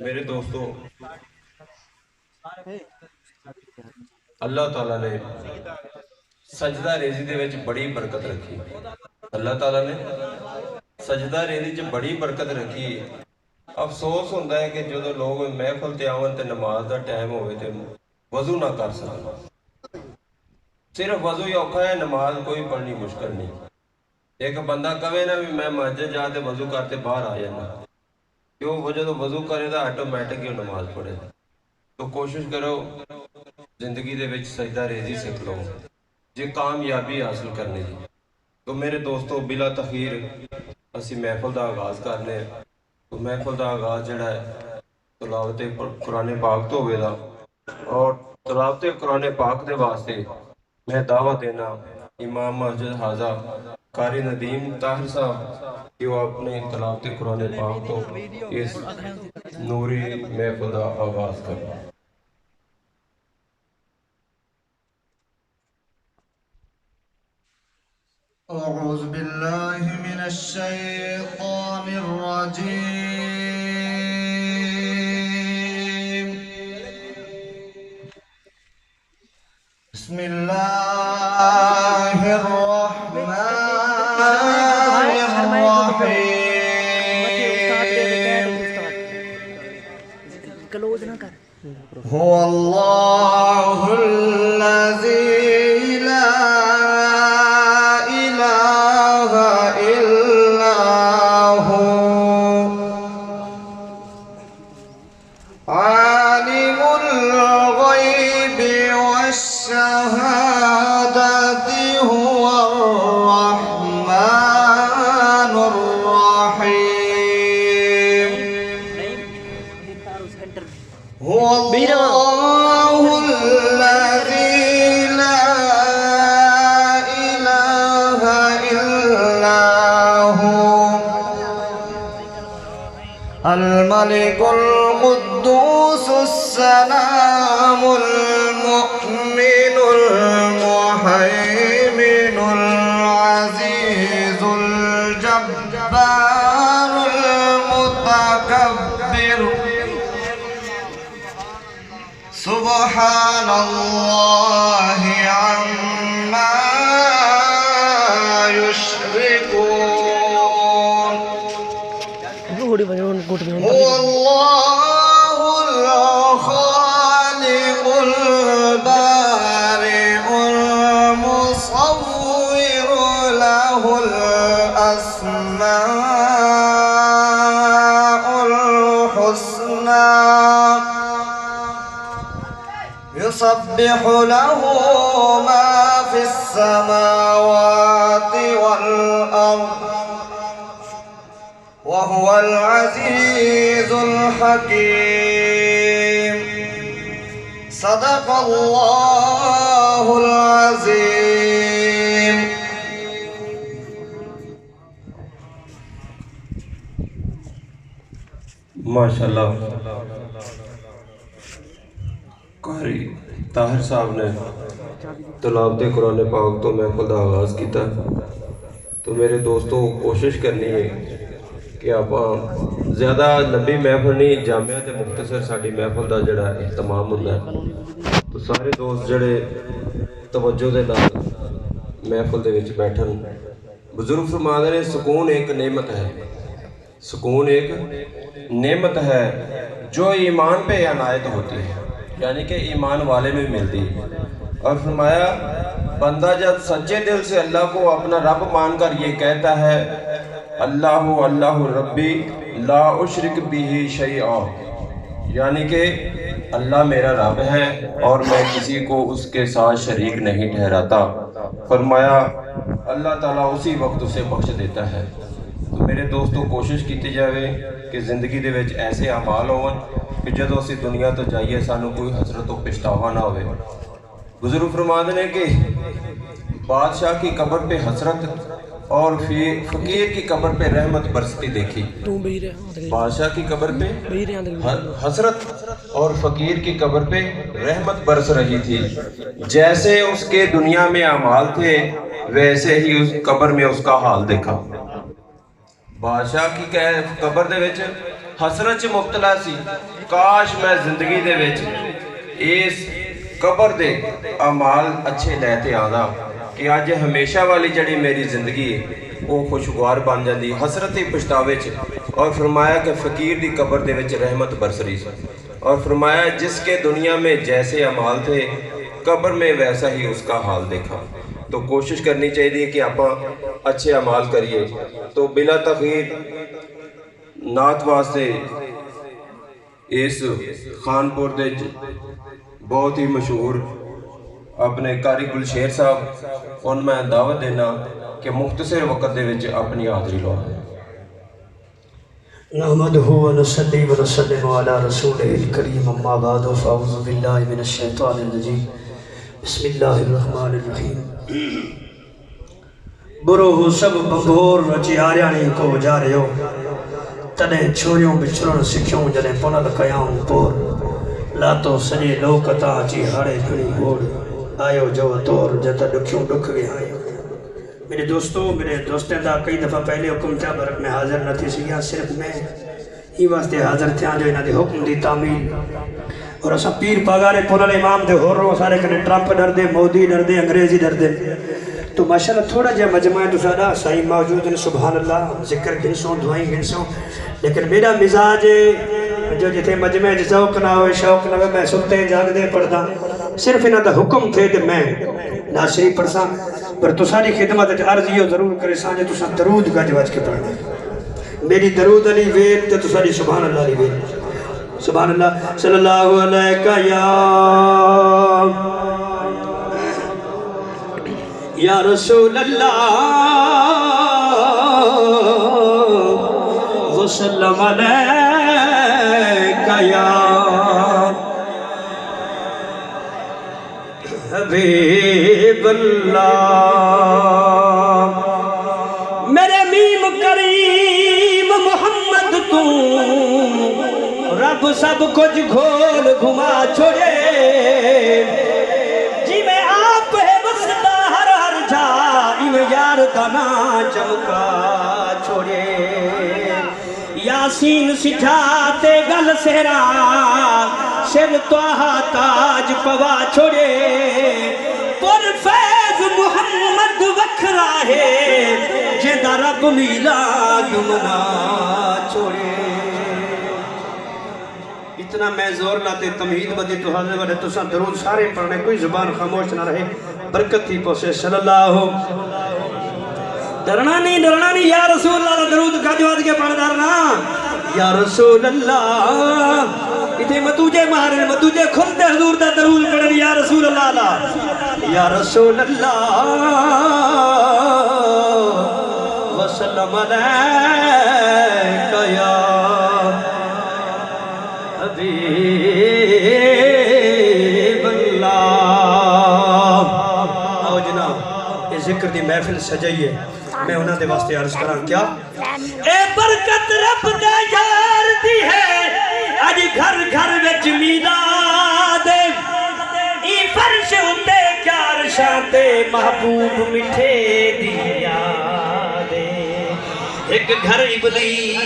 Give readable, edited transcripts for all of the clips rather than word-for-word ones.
میرے دوستوں، اللہ تعالیٰ نے سجدہ ریزی دے وچ بڑی برکت رکھی. اللہ تعالیٰ نے سجدہ ریزی چ بڑی برکت رکھی. افسوس ہوتا ہے کہ جدو لوگ محفل تے آون تے نماز دا ٹائم ہوئے تے وضو نہ کر سکن. صرف وضو ہی اوکھا ہے، نماز کوئی پڑھنی مشکل نہیں. ایک بندہ کہے نا بھی میں مسجد جا تے وضو کرتے باہر آ جانا، کیوں وہ جدو وضو کرے دا آٹومیٹک ہی نماز پڑھے. تو کوشش کرو زندگی دے وچ سجدہ ریزی سکھ لو جے کامیابی حاصل کرنے دی. تو میرے دوستو، بلا تخیر اسی محفل دا آغاز کرنے. تو محفل دا آغاز جڑا ہے تلاوت قرآن پاک تو ہوئے دا، اور تلاوت قرآن پاک دے واسطے میں دعوت دینا امام مسجد حاضہ قاری ندیم طاہر صاحب کہ وہ اپنے تلاوت قرآن پاک تو اس نوری محفل دا آغاز کرنا. أعوذ بالله من الشيطان الرجيم. بسم الله الرحمن الرحيم. هو الله الذي الملك القدوس السلام المؤمن المهيمن العزيز الجبار المتكبر. سبحان الله عما يشركون. هو الله الخالق البارئ المصور له الأسماء الحسنى يسبح له ما في السماوات والأرض وهو العزيز الحكيم. صدق الله العظيم. ماشاءاللہ قاری طاہر صاحب نے تلاوت قرآن پاک تو محفل دا آغاز کیتا. تو میرے دوستوں، کوشش کرنی ہے کہ آپ زیادہ لمبی محفل نہیں، جامعہ تے مختصر ساڑی محفل دا جڑا اہتمام ہوتا ہے. تو سارے دوست جڑے توجہ دے نال محفل دے وچ بیٹھن. بزرگ فرماتے ہیں سکون ایک نعمت ہے، سکون ایک نعمت ہے جو ایمان پہ عنایت ہوتی ہے، یعنی کہ ایمان والے میں ملتی ہے. اور فرمایا بندہ جب سچے دل سے اللہ کو اپنا رب مان کر یہ کہتا ہے اللہ اللہ ربی لا اشرک بہ شیئا، یعنی کہ اللہ میرا رب ہے اور میں کسی کو اس کے ساتھ شریک نہیں ٹھہراتا، فرمایا اللہ تعالیٰ اسی وقت اسے بخش دیتا ہے. تو میرے دوستوں، کوشش کیتی جاوے کہ زندگی دے وچ ایسے اعمال ہون کہ جدوں اسی دنیا تو جائیے سانو کوئی حسرت و پچھتاوا نہ ہوئے. بزرگ فرماتے ہیں کہ بادشاح کی قبر پہ حسرت اور فقیر کی قبر پہ رحمت برستی دیکھی. بادشاہ کی قبر پہ حسرت اور فقیر کی قبر پہ رحمت برس رہی تھی. جیسے اس کے دنیا میں اعمال تھے ویسے ہی اس قبر میں اس کا حال دیکھا. بادشاہ کی قبر دے وچ حسرت چ مبتلا سی، کاش میں زندگی دے وچ اس قبر دے اعمال اچھے لیتے آندا کہ آج ہمیشہ والی جڑی میری زندگی ہے وہ خوشگوار بن جاندی، حسرت پچھتاوے چ۔ اور فرمایا کہ فقیر دی قبر دے وچ رحمت برسری سی، اور فرمایا جس کے دنیا میں جیسے اعمال تھے قبر میں ویسا ہی اس کا حال دیکھا۔ تو کوشش کرنی چاہیے کہ آپ اچھے اعمال کریے۔ تو بلا تخیر نعت واسطے اس خانپور دے بہت ہی مشہور اپنے قاری گل شیر صاحب ان میں دعوت دینا کہ مختصر وقت دے وچ اپنی حاضری لو۔ نحمدہ ونصلی ونسلم علی رسولہ الکریم اما بعد فاعوذ باللہ من الشیطان الرجیم بسم اللہ الرحمن الرحیم۔ برو ہو سب بمبور رچی آریانی کو جا رہے ہو، تنے چھوڑیوں بچھڑن سکھیوں جنے پنل قیام پور، لاتو سجے لوکتا چی ہاڑے کھنی ہوڑ، آئیو جو تور جتا ڈکھیوں ڈکھ گئے آئیو۔ میرے دوستوں، میرے دوستیں دا کئی دفعہ پہلے حکم تھا برک میں حاضر نہ تھی سیا، صرف میں ہی واسطے حاضر تھے جو انہاں دے حکم دی تعمیل۔ اور اسا پیر پاگارے پنل امام دے ہو رہو سارے کنے ٹرمپ ڈر دے، مودی ڈر دے، انگریزی ڈر دے۔ تو ماشاءاللہ تھوڑا جا مجمع تو سادہ سائی موجود ہیں، سبحان اللہ، ذکر گھنسوں دعائیں گھنسوں، لیکن میرا مزاج جو جتے مجمع ذوق نہ ہوئے شوق نہ ہوئے، میں سلتے جاگ دے پڑھتا، صرف انہاں دا حکم تھے کہ میں ناصری پڑھساں، پر تو ساری خدمت عرض یہ ضرور کرے سانجے تو سان درود کا جواز کے پڑھنے، میری درود علی ویل تو ساری سبحان اللہ علی ویل، سبحان اللہ صلی اللہ علیہ یا رسول اللہ وسلم علیکہ یا حبیب اللہ۔ میرے میم کریم محمد تو رب سب کچھ گھول گھما چھوڑے، جی میں آپ ہے بستا ہر ہر جا یار کا نا چمکا چھوڑے، یاسین سجھاتے گل سہرا سر توہا تاج پوا چھوڑے، پر فیض محمد وکھرا ہے جیدہ رب میلاد منا چھوڑے۔ اتنا میں زور لاتے تمہید بدی تو حاضر بڑے تو سان درود سارے پڑھنے، کوئی زبان خاموش نہ رہے، برکت ہی پوسے صلی اللہ۔ ڈرنا نہیں یا رسول اللہ درود کا جواد کے پڑھ ڈرنا یا رسول اللہ، اتھے متوجے مہارے متوجے کھلتے حضور دا درود پڑھن یا رسول اللہ یا رسول اللہ وسلم علیکہ یا حبیب اللہ۔ آؤ جناب یہ ذکر دی محفل سجائیے، میں انہاں دے واسطے عرض کراں کیا اے برکت رب دا یار دی ہے، آج گھر گھر وچ میلاد، ای فرش اندے کیا رشاتے محبوب مٹھے دی یاد، ایک گھر ابلیس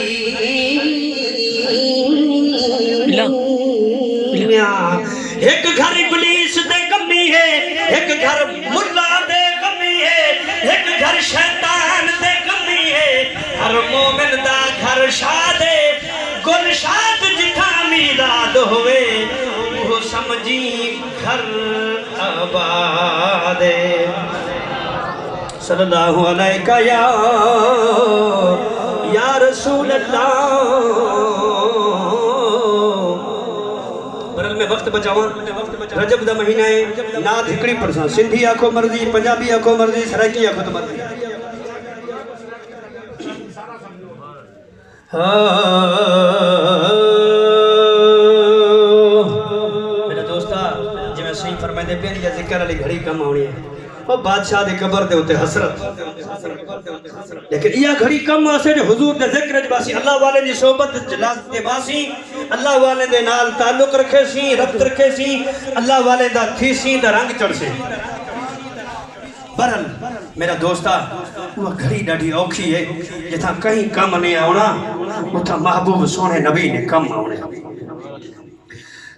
ایک گھر ابلیس دے کمی ہے، ایک گھر ملا دے کمی ہے، ایک گھر شیطان دے کمی ہے، ہر مومن دا گھر شاد گل شاد جتھا میلاد ہوئے وہ سمجھی گھر آباد۔ صلی اللہ علیہ یا رسول اللہ۔ برل میں وقت بچاؤں، رجب دا مہینہ ہے، نات ہکڑی پڑھساں، سندھی آکھو مرضی، پنجابی آکھو مرضی، سرائکی آکھو تو مرضی۔ میرے دوستا جی میں صحیح فرمائے دے پیر یا ذکر علی گھڑی کم آنی ہے، وہ بادشاہ دے قبر دے ہوتے حسرت، لیکن یہ گھڑی کم آسے جو حضور دے ذکر جباسی، اللہ والے دی صحبت جلاس دے باسی، اللہ والے دے نال تعلق رکھے سی، ربط رکھے سی، اللہ والے دا تھی سی دا رنگ چڑھ سے۔ برحال میرا دوستا وہ گھڑی ڈاڑی اوکھی ہے جتھا کہیں کم نہیں آونا اتھا محبوب سونے نبی نے کم آونے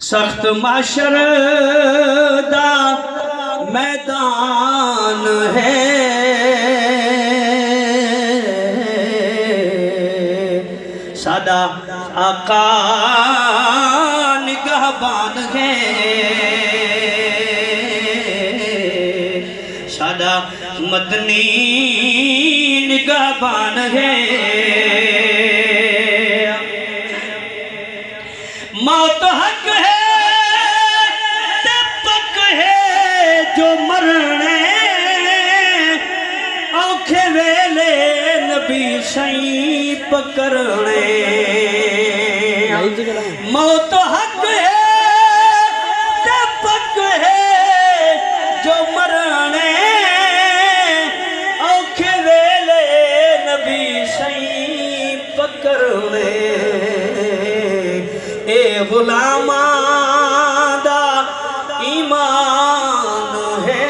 سخت معاشر دا میدان ہے سادہ آقا نگہبان ہے سادہ مدنی نگہبان ہے موت حق ہے تپک ہے جو مرنے اوکھے ویلے نبی سائیں پکڑنے موت حق ہے تپک ہے جو مرنے اوکھے ویلے نبی سائیں پکڑنے اے غلامان دا ایمان ہے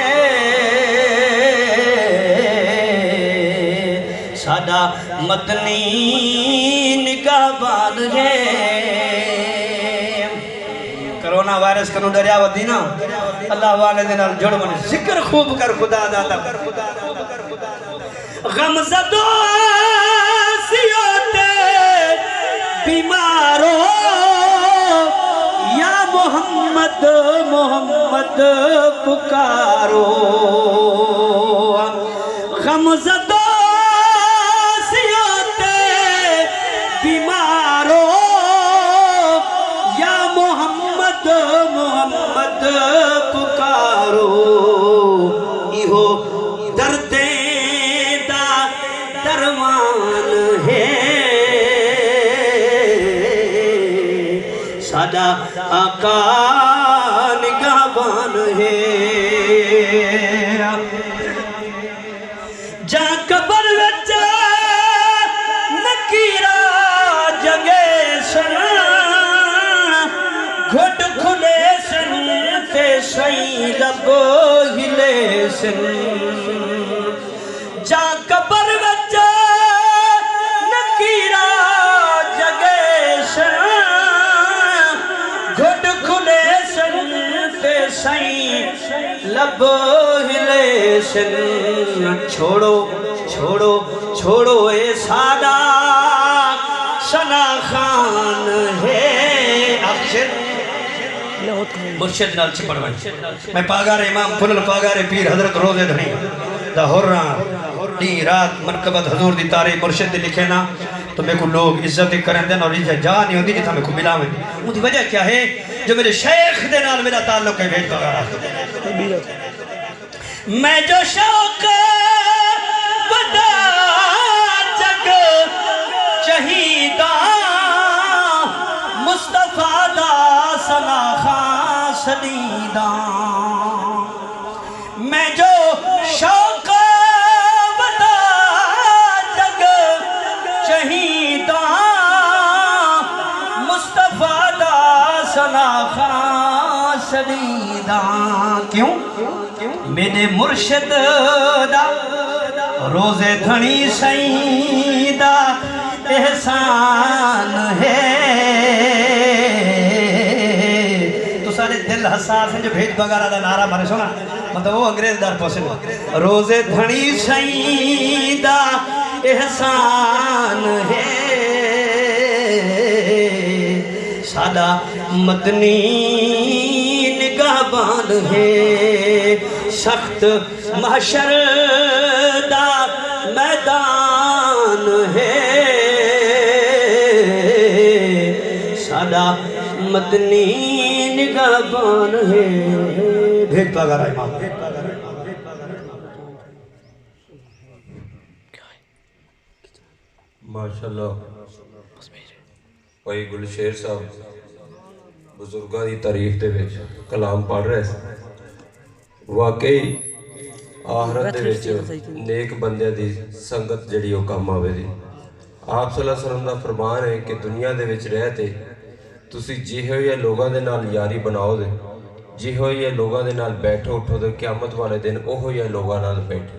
سادہ مدنی نگہبان ہے کرونا وائرس کنو ڈریا ودی نا اللہ والے دے نال جڑ بنے ذکر خوب کر خدا داتا غم زدو سیوتے بیمارو یا محمد محمد پکارو غم زدو سیوتے بیمارو یا محمد محمد پکارو ایہو دردیں دا درمان ہے سادہ آقا نگہبان ہے جا قبر وچ نکیرہ جگے سن گھٹ کھلے سن تے سائیں لب ہلے سن جا قبر وچ نکیرہ جگے سن گھٹ کھلے سن تے سائیں لب ہلے سن چھوڑو چھوڑو چھوڑو اے سادہ ثنا خان ہے مرشد نال چپڑ بھائی میں پاگار امام پھلل پاگار پیر حضرت روزے دھنی دا ہورنا دی رات مرکبت حضور دی تاریخ مرشد دی لکھے نا تو میں کو لوگ عزت کریں دیں اور جا نہیں ہوتی جتا میں کو ملا میں ان دی وجہ کیا ہے جو میرے شیخ دے نال میرا تعلق ہے بھیج پاگارا میں جو شوق ودا جگ شہیدہ مصطفیٰ دا ثنا خان سدیدہ میں جو شوق ودا جگ شہیدہ مصطفیٰ دا ثنا خان سدیدہ کیوں میرے مرشد دا روزے دھنی سائیں دا احسان ہے تو سارے دل حساس ہیں جو بھیج بگارہ دا نعرہ مارے سونا مطلب وہ انگریز دار پوسن روزے دھنی سائیں دا احسان ہے سادہ مدنی نگہبان ہے سخت محشر دا میدان ہے سادہ مدنی نگہبان ہے بھیج پاگارہ امام ماشاءاللہ بھائی گلشیر صاحب بزرگاں دی تعریف دے وچ کلام پڑھ رہے ہیں واقعی آخرت دے وچ نیک بندے دی سنگت جڑی او کام آوے دی آپ صلی اللہ علیہ وسلم دا فرمان ہے کہ دنیا دے وچ رہتے تسی جیہو یہ لوگاں دے نال یاری بناؤ دے جیہو یہ لوگاں دے نال بیٹھو اٹھو دے قیامت والے دن اوہو یہ لوگاں نال بیٹھے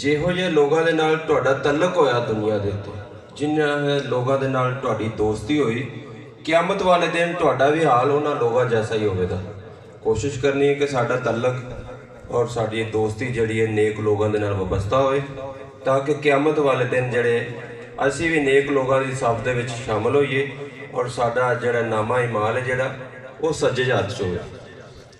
ਜਿਹੋ ਜਿਹੇ ਲੋਕਾਂ ਦੇ ਨਾਲ ਤੁਹਾਡਾ ਤਲਕ ਹੋਇਆ ਦੁਨੀਆ ਦੇ ਉੱਤੇ, ਜਿਨ੍ਹਾਂ ਲੋਕਾਂ ਦੇ ਨਾਲ ਤੁਹਾਡੀ ਦੋਸਤੀ ਹੋਈ, ਕਿਆਮਤ ਵਾਲੇ ਦਿਨ ਤੁਹਾਡਾ ਵੀ ਹਾਲ ਉਹਨਾਂ ਲੋਕਾਂ ਜੈਸਾ ਹੀ ਹੋਵੇਗਾ। ਕੋਸ਼ਿਸ਼ ਕਰਨੀ ਹੈ ਕਿ ਸਾਡਾ ਤਲਕ ਔਰ ਸਾਡੀ ਦੋਸਤੀ ਜਿਹੜੀ ਹੈ ਨੇਕ ਲੋਕਾਂ ਦੇ ਨਾਲ ਵਬਸਤਾ ਹੋਵੇ, ਤਾਂ ਕਿ ਕਿਆਮਤ ਵਾਲੇ ਦਿਨ ਜਿਹੜੇ ਅਸੀਂ ਵੀ ਨੇਕ ਲੋਕਾਂ ਦੀ ਸਫ ਦੇ ਵਿੱਚ ਸ਼ਾਮਲ ਹੋਈਏ ਔਰ ਸਾਡਾ ਜਿਹੜਾ ਨਾਮਾ ਇਮਾਲ ਹੈ ਜਿਹੜਾ ਉਹ ਸੱਜੇ ਹੱਥ 'ਚ ਹੋਵੇ।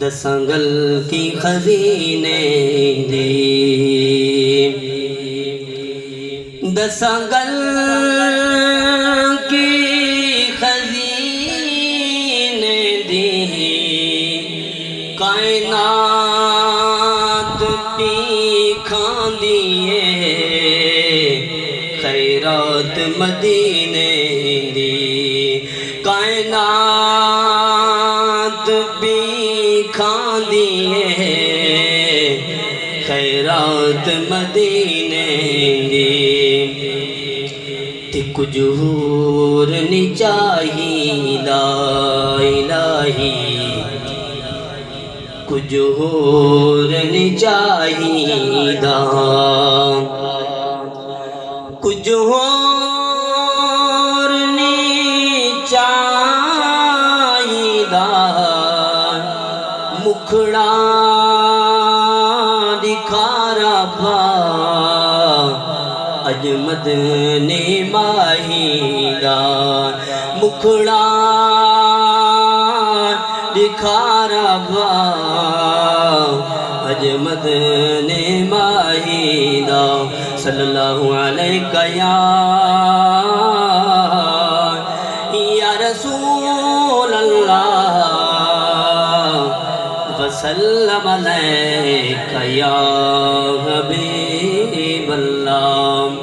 دسنگل کی خزینے دی دسنگل کی خزینے دی کائنات پی کھاندیے خیرات مدینے دی کائنات پی کھاندیے خیرات مدینے دی تے کچھ ہور نہیں چاہی لا الہی کچھ ہور نہیں چاہیدا کچھ ہور نہیں چاہیدا مکھڑا دکھا ربا اج مدنی ماہیدا مکھڑا دکھا ربا اج مدنی ماہیدا صلی اللہ علیہ یا رسول اللہ وسلم علیہ یا حبیب اللہ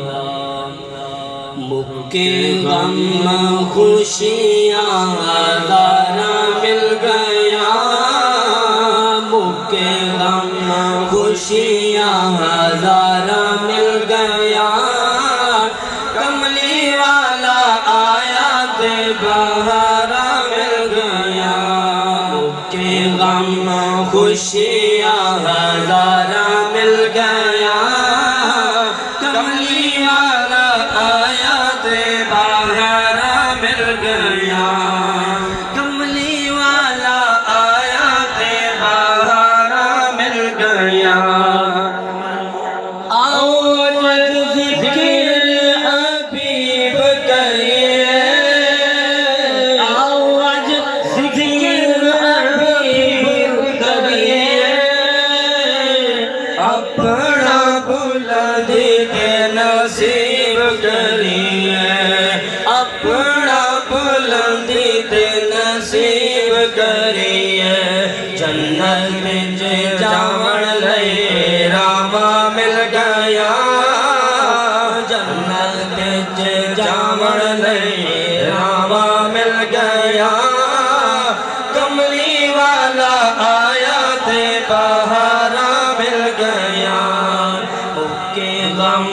مکے غم خوشیاں ہزارہ مل گیا مکے غم خوشیاں ہزارہ مل گیا کملی والا آیا تے بہارا مل گیا مکے غم خوشیاں ہزارہ مل گیا کملی والا آیا تے بہارا مل گیا کملی والا آیا تے بہارا مل گیا آؤ جد ذکر حبیب کریے آؤ جد ذکر حبیب کریے اپنا بلندی کے نصیب کریے اپنا بلندی کے نصیب کریے جنت میں جاون لئے راما مل گیا جنت میں جاون لئے راما مل گیا کملی والا آیا تے بہارا مل گیا مکے غم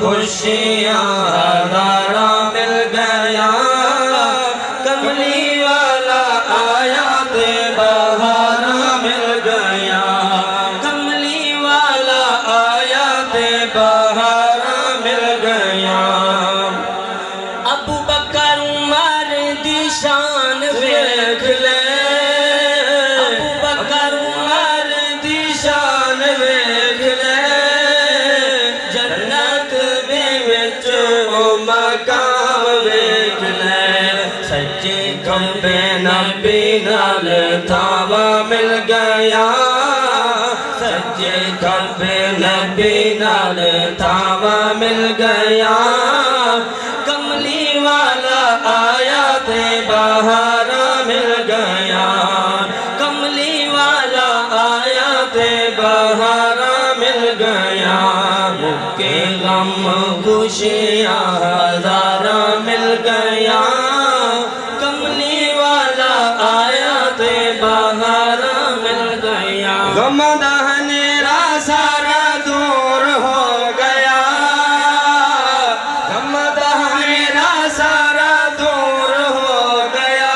خوشیاں ہزارہ مل گیا کملی والا آیا تے بہارا مل گیا کملی والا آیا تے بہارا مل گیا ابو بکر عمر دی شان ویکھ لے ابو بکر عمر دی شان ویکھ لے جنت دے وچ او مقام ویکھ لے سچے کھمبے نبی نال تھاوا مل گیا سچے کھمبے نبی نال تھاوا مل گیا کملی والا آیا تے بہارا مل گیا کملی والا آیا تے بہارا مل گیا مکے غم خوشیاں ہزارہ مل گیا کملی والا آیا تے بہارا مل گیا غم دا ہنیرا سارا دور ہو گیا غم دا ہنیرا سارا دور ہو گیا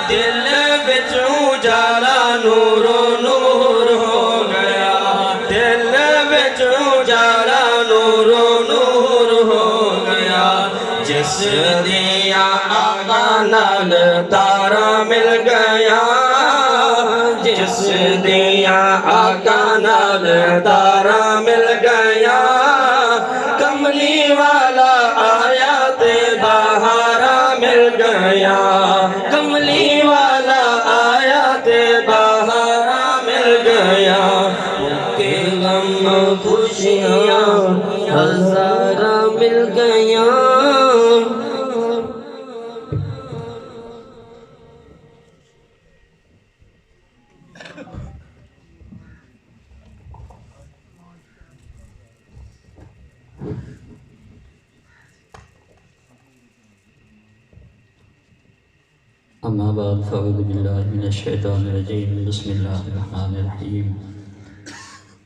دل وچ اجالا نور نور ہو گیا دل وچ اجالا نور نور ہو گیا جس دیا آقا نال تارا مل گیا جس دیا آقا نال تارا مل گیا کملی والا آیا تے بہارا مل گیا کملی والا آیا تے بہارا ہزارہ مل گیا اما بعد فاعوذ باللہ من الشیطان الرجیم بسم اللہ الرحمن الرحیم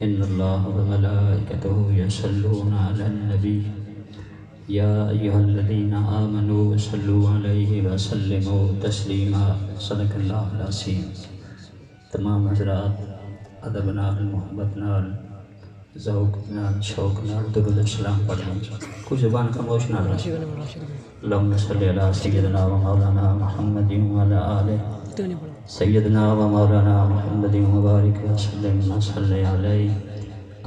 ان اللہ وملائکتہ یصلون علی النبی یا ایہا الذین آمنوا صلوا علیہ وسلموا تسلیما صدق اللہ العظیم۔ تمام حضرات ادب نال محبت نال ذوق نال شوق نال درود السلام پڑھیں۔ کوئی زبان خاموش نہ رہے۔ اللہم صلی علی سیدنا و مولانا محمد وعلی آلہ سیدنا و مولانا محمد مبارک وسلم صلی علیہ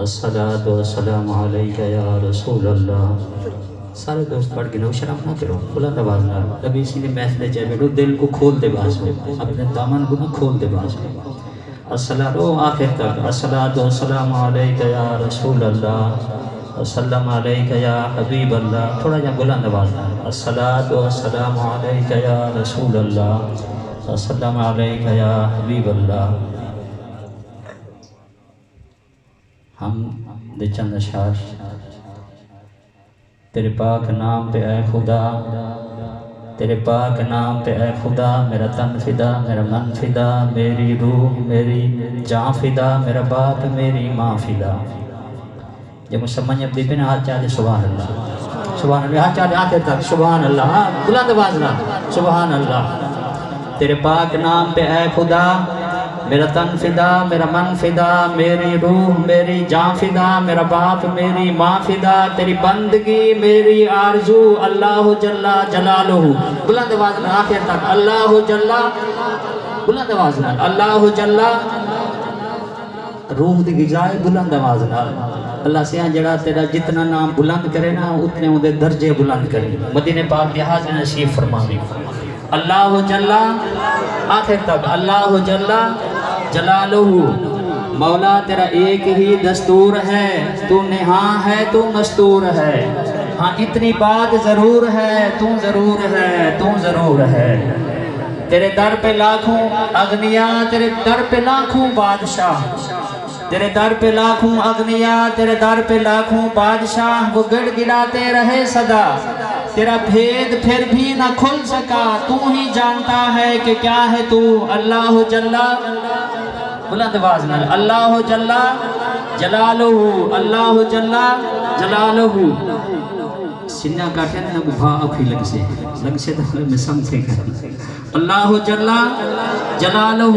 الصلاۃ والسلام علیک یا رسول اللہ۔ سارے دوست پڑھ کے نو شرم نہ کرو، بلند آواز نہ نبی سی نے محفل چ بیٹھو، دل کو کھول دے واسطے، اپنے دامن کو نہ کھول دے واسطے۔ الصلاۃ آخر تک الصلاۃ والسلام علیک یا رسول اللہ وسلم علیک یا حبیب اللہ، تھوڑا جا بلند آواز نہ الصلاۃ والسلام علیک یا رسول اللہ وسلم علیک یا حبیب اللہ۔ ہم دے چند اشعار تیرے پاک نام پہ اے خدا، تیرے پاک نام پہ اے خدا، میرا تن فدا میرا من فدا، میری روح میری جان فدا، میرا باپ میری ماں فدا۔ جب مسلمان بی بی نے ہاتھ چاہتے سبحان اللہ، سبحان اللہ، ہاتھ چاہتے آخر تک سبحان اللہ، بلند آواز نہ سبحان اللہ۔ تیرے پاک نام پہ اے خدا، میرا تن فدا میرا من فدا، میری روح میری جان فدا، میرا باپ میری ماں فدا، تیری بندگی میری آرزو، اللہ جل جلالہ، بلند آواز نہ آخر تک اللہ جل، بلند آواز نہ اللہ جل، روح دی غذائے بلند آواز نہ اللہ سیاں جڑا تیرا جتنا نام بلند کرے نا اتنے اندے درجے بلند کرے، مدینے پاک لحاظ نصیب فرماوی۔ اللہ جل آخر تک اللہ جل جلالہ، مولا تیرا ایک ہی دستور ہے، تو نہاں ہے تو مستور ہے، ہاں اتنی بات ضرور ہے، تو ضرور ہے تو ضرور ہے۔ تیرے در پہ لاکھوں اغنیاء، تیرے در پہ لاکھوں بادشاہ، تیرے در پہ لاکھوں اغنیاء، تیرے در پہ لاکھوں بادشاہ، وہ گڑ گڑاتے رہے صدا، تیرا بھید پھر بھی نہ کھل سکا، تو ہی جانتا ہے کہ کیا ہے تو، اللہ جل، بلند آواز نہ اللہ جل جلالہ، اللہ جل جلالہ۔ سنہ کاٹھے نا بھا اکھی لگ سے تو میں سمجھے گا۔ اللہ جل جلالہ،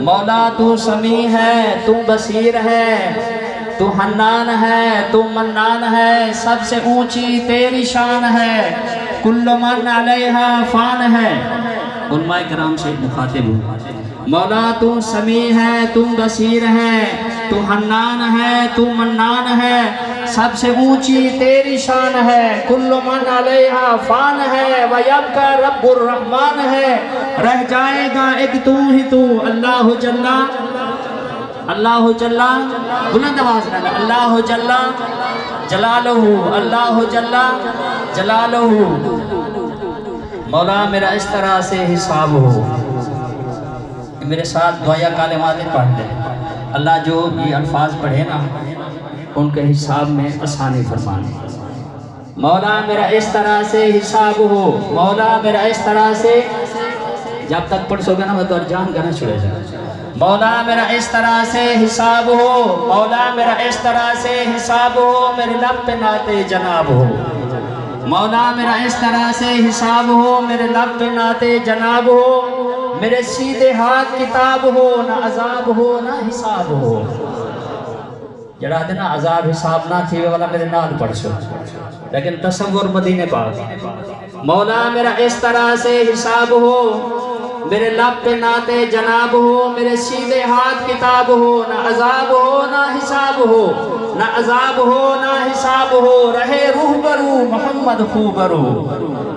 مولا تو سمیع ہے تو بصیر ہے، تو حنان ہے تو منان ہے، سب سے اونچی تیری شان ہے، کل من علیہا فان ہے۔ علماء کرام سے مخاطب ہوں، مولا تو سمیع ہے تو بصیر ہے، تو حنان ہے تو منان ہے، سب سے اونچی تیری شان ہے، کل من علیہا فان ہے، وَيَبْقَى رب الرحمن ہے، رہ جائے گا ایک تو ہی تو، اللہ جل، اللہ جل، بلند آواز نہ اللہ جل جلالہ، اللہ جل جلالہ۔ مولا میرا اس طرح سے حساب ہو، میرے ساتھ دعائیہ کلمات پڑھ دیں، اللہ جو یہ الفاظ پڑھے نا ان کے حساب میں آسانی فرمانے۔ مولا میرا اس طرح سے حساب ہو، مولا میرا اس طرح سے، جب تک پڑھ سو گے نا میں تو جان کرنا چھوڑے جائے۔ مولا میرا اس طرح سے حساب ہو، مولا میرا اس طرح سے حساب ہو، میرے لب پہ نعت جناب ہو، مولا میرا اس طرح سے حساب ہو، میرے لب پہ نعت جناب ہو، میرے سیدھے ہاتھ کتاب ہو، نہ عذاب ہو نہ حساب ہو۔ جڑا دینا عذاب حساب نہ تھی والا میرے نال پڑھ سو، لیکن تصور مدینے پاک۔ مولا میرا اس طرح سے حساب ہو، میرے لب پہ نعت جناب ہو، میرے سیدھے ہاتھ کتاب ہو، نہ عذاب ہو نہ حساب ہو، نہ عذاب ہو نہ حساب ہو، رہے روح برو محمد خوبرو،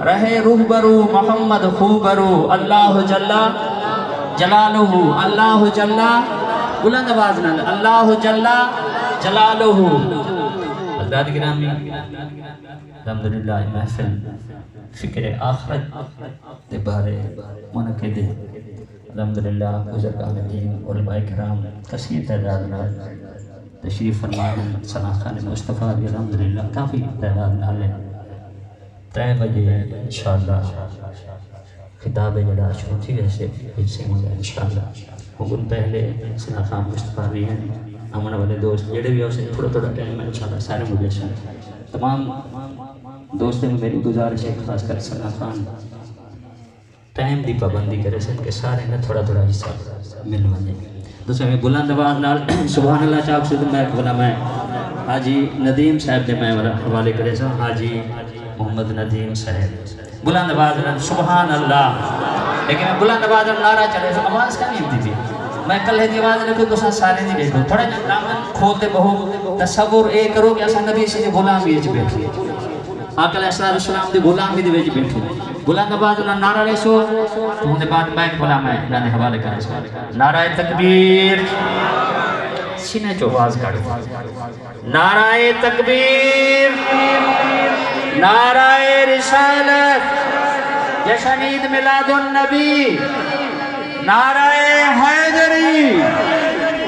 رہے روح برو محمد خوبرو، اللہ جل جلالہ، اللہ جل، بلند آواز نہ اللہ جل جلالہ۔ حضرت حضرات گرامی الحمدللہ محفل فکر آخرت دے بارے منعقد الحمدللہ بزرگان دین علماء کرام کثیر تعداد نال تشریف فرمان سناخان مصطفیٰ بھی الحمدللہ کافی تعداد نال ہے 3 بجے انشاءاللہ خطاب جڑا شروع تھی ویسے حصے میں انشاءاللہ حکم پہلے سناخان مصطفیٰ بھی ہیں امن والے دوست جڑے بھی اسے تھوڑا تھوڑا ٹائم ہے انشاءاللہ سارے مجھے سن تمام دوستوں میں میری گزارش ہے خاص کر سناخان ٹائم دی پابندی کرے سن کہ سارے نے تھوڑا تھوڑا حصہ مل وجے دوسرے میں بلند آواز نال سبحان اللہ چاک سے میں بنا میں حاجی ندیم صاحب دے میں حوالے کرے سن حاجی محمد ندیم صاحب بلند آواز نال سبحان اللہ لیکن میں بلند آواز نال نعرہ چلے سن آواز کا نہیں ہوتی تھی میں کل ہے دیواز نے کوئی دوسرا سارے نہیں دیکھو تھوڑا جب دامن کھولتے بہو تصور اے کرو کہ ایسا نبی سے غلام بھی اچھ بیٹھی آقا علیہ السلام دی غلام بھی دی بیچ بیٹھی بلند آواز انہاں نعرہ لے سو تو ہوں دے بعد میں غلام ہے انہاں نے حوالے کرے سو نعرہ تکبیر سینے چو آواز کھڑو نعرہ تکبیر نعرہ رسالت جشن عید میلاد النبی نعرہ حیدری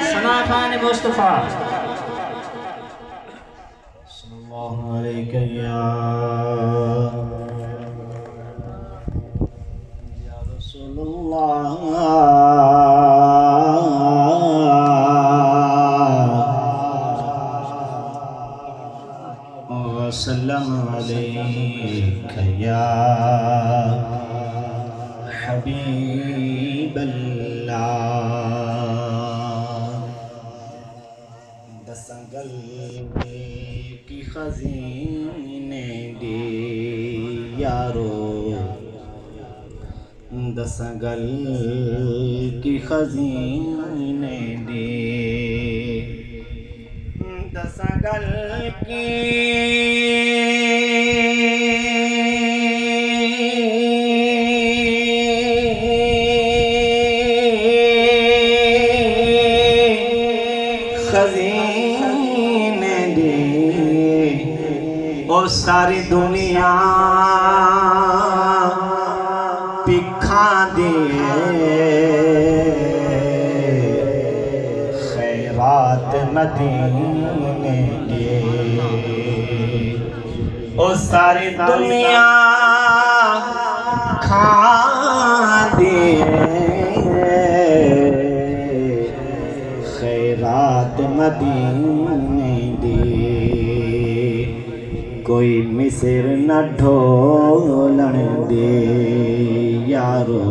سناخان مصطفیٰ صلی اللہ علیہ یا رسول اللہ وسلم علیک یا حبیب اللہ دسنگل کی خزینے دی یارو دسنگل کی خزینے دی دسنگل کی خزینے دے او ساری دنیا پکھا دے خیرات مدینے دے او ساری دنیا کھا دے خیرات مدینے دے کوئی مصر نہ ڈھولن دے یارو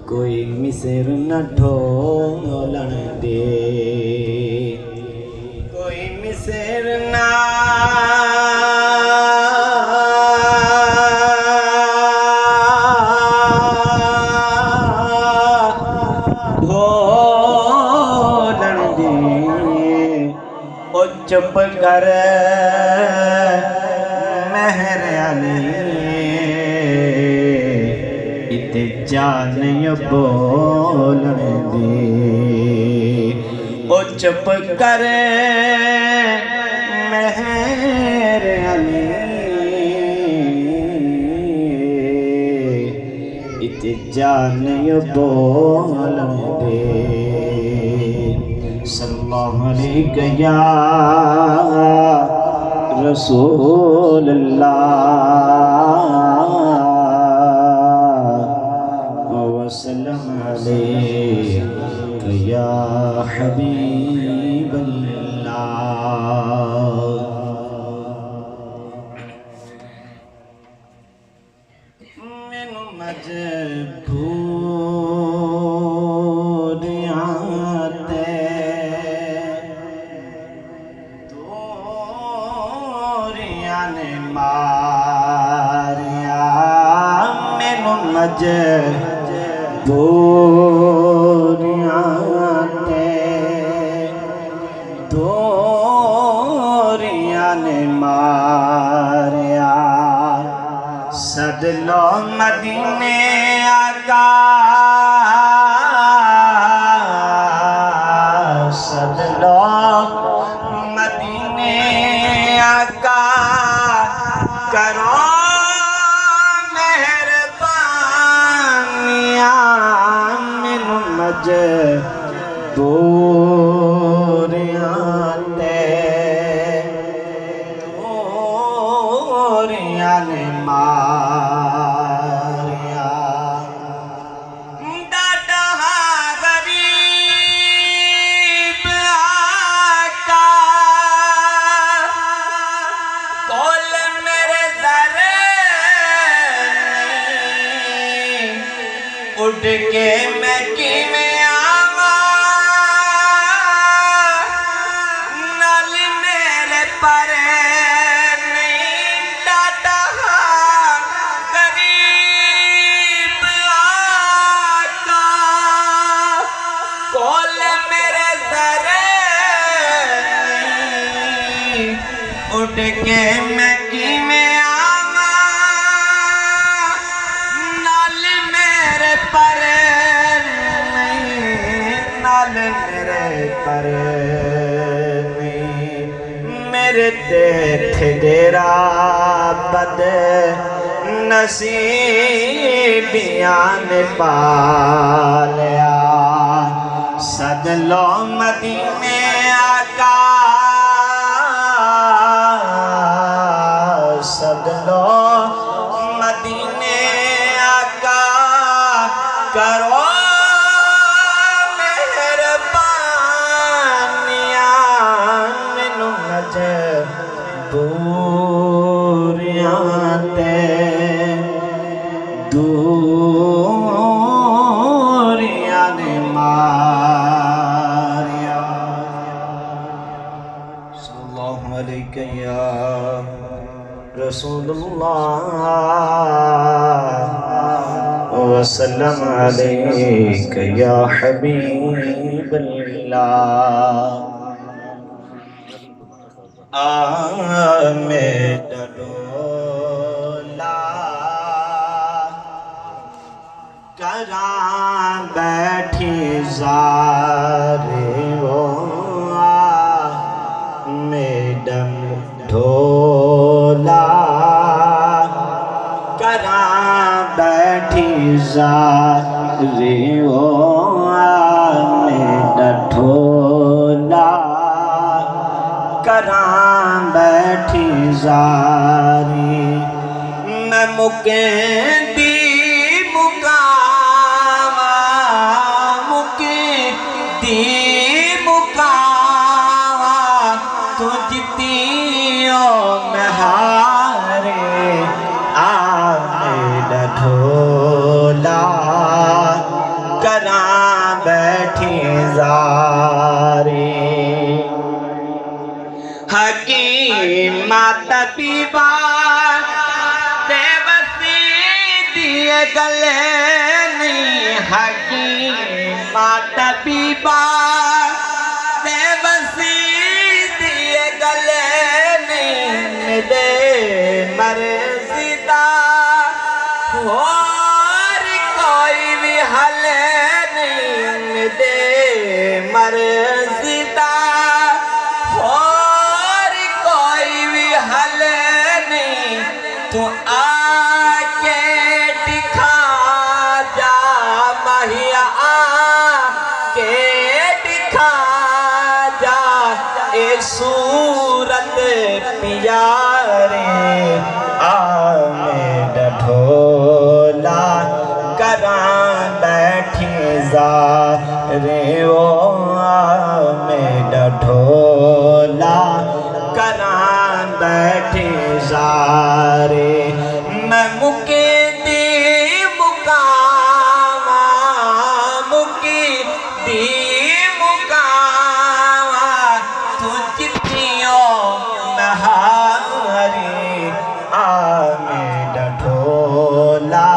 کوئی مصر نہ ڈھولن دے کوئی مصر نہ چپ کر مہر علی اتے جان بولن دے او چپ کر مہر علی اتے جان بولن دے صلی اللہ علیہ یا رسول اللہ وسلم علیہ یا حبیب اللہ من مجبوریات ماریا مینو مجبوریاں تے دوریاں نے ماریا سد لو مدینے آقا سد لو مدینے کرو مہربانیاں مینوں مجبوریاں تے دوریاں نے ماریا ڈاڈا غریب آقا کول میرے ذرے اٹھ کے میں کیویں آواں نال میرے پرے نہیں ڈاڈا غریب آقا کول میرے ذرے نہیں اٹھ کے میں کیویں آواں نال میرے پرے نہیں نال میرے پرے نہیں میرے تھے تیرا بد نصیبیاں نے پالیا سد لو مدینے آقا سد لو مدینے آقا کرو مہربانیاں مینوں مجبوریاں تے دوریاں نے ماریا صلی اللہ علیہ یا رسول اللہ وسلم علیک یا حبیب اللہ آمد ڈولا کراں بیٹھی زارے وہ میڈم ڈھولا کراں بیٹھی زارے وہ میڈم ڈھولا کراں بیٹھی زاری میں مکیندی مکاواں مکیندی مکاواں تو جتیوں میں ہارے آمد ڈھولا کراں بیٹھی زاری حکیم طبیبا دے وسی دیے گلے نہیں حکیم طبیبا دے وسی دیے گلے نہیں میرے مرضی دا اور کوئی بھی حل نہیں میرے مرضی دا تو آکے دکھا جا مہیا آکے دکھا جا اے صورت پیارے آمد ڈھولا کراں بیٹھی زارے وہ آمد ڈھولا کراں بیٹھی زارے میں مکیندی مکاواں مکیندی مکاواں تو جتنیوں میں ہاری آمد ڈھولا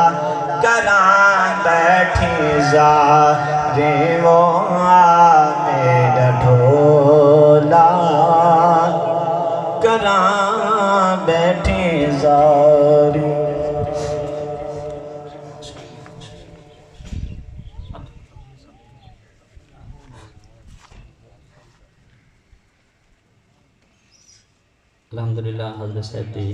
کراں بیٹھی زارے وہ آمد ڈھولا کراں بیٹھی زاری الحمدللہ حضرت صاحب دی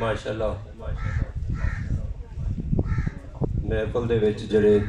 ਮਾਸ਼ਾਅੱਲਾ ਮਹਿਫਲ ਦੇ ਵਿੱਚ ਜਿਹੜੇ